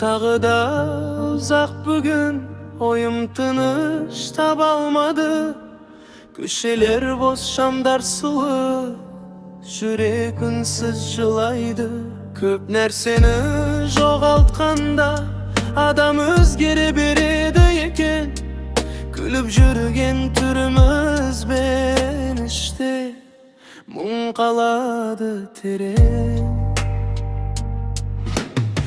tağı da uzak bugün, oyum tınış tabalmadı. Köşeler boz, şamlar sulı, жүрек үнсіз жылайды. Көп нәрсені жоғалтқанда адам өзгере береді екен. Күліп жүрген түрімізбен іште мұң қалады терең.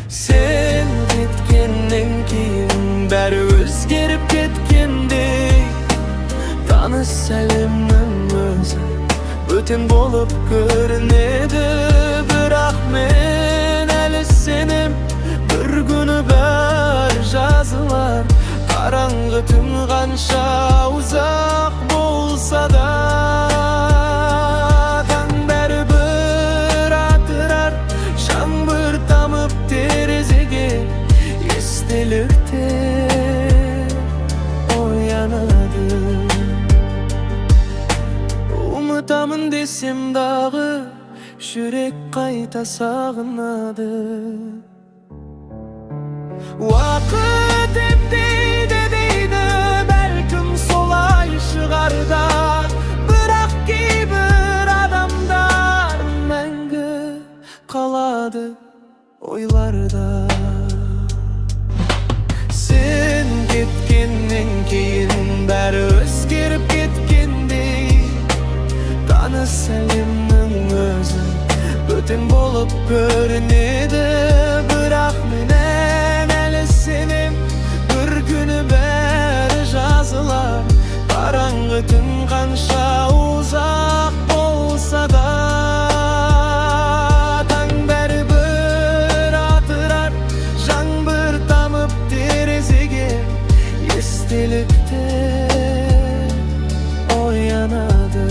Sen кеткеннен кейін бәрі өзгеріп кеткендей, таныс әлемнің өзі бөтен болып көрінеді. Бірақ мен әлі сенем, бір күні бәрі жазылар. Қараңғы түн қанша ұзақ болса да, таң бәрібір атырар. Жаңбыр тамып терезеге, естеліктер оянады. Ұмытамын десем дағы, жүрек қайта сағынады. Уақыт емдейді дейді, бәлкім солай шығарда. Бірақ кейбір адамдар мәңгі қалады ойларда. Сен кеткеннен кейін бәрі өзгеріп кеткендей, таныс әлемнің өзі бөтен болып көрінеді. Бірақ менен әлі сенем, бір күні бәрі жазылар. Қараңғы түн қанша ұзақ болса да, таң бәрібір атырар. Жаңбыр тамып терезеге, естеліктер оянады.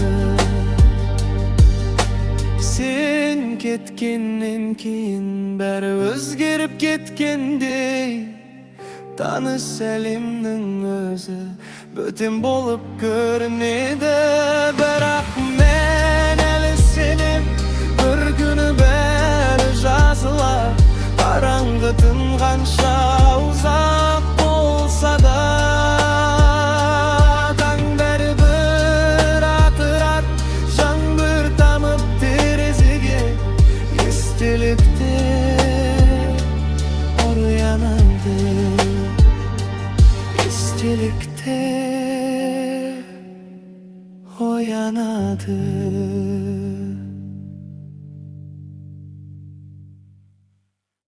Sen кеткеннен кейін бәрі өзгеріп кеткендей, таныс әлемнің өзі бөтен болып көрінеді. Бірақ мен әлі сенем, бір күні бәрі жазылар. Қараңғы түн қанша ұзақ болса да, таң бәрібір атырар. Жаңбыр тамып терезеге, естеліктер оянады. Естеліктер оянады.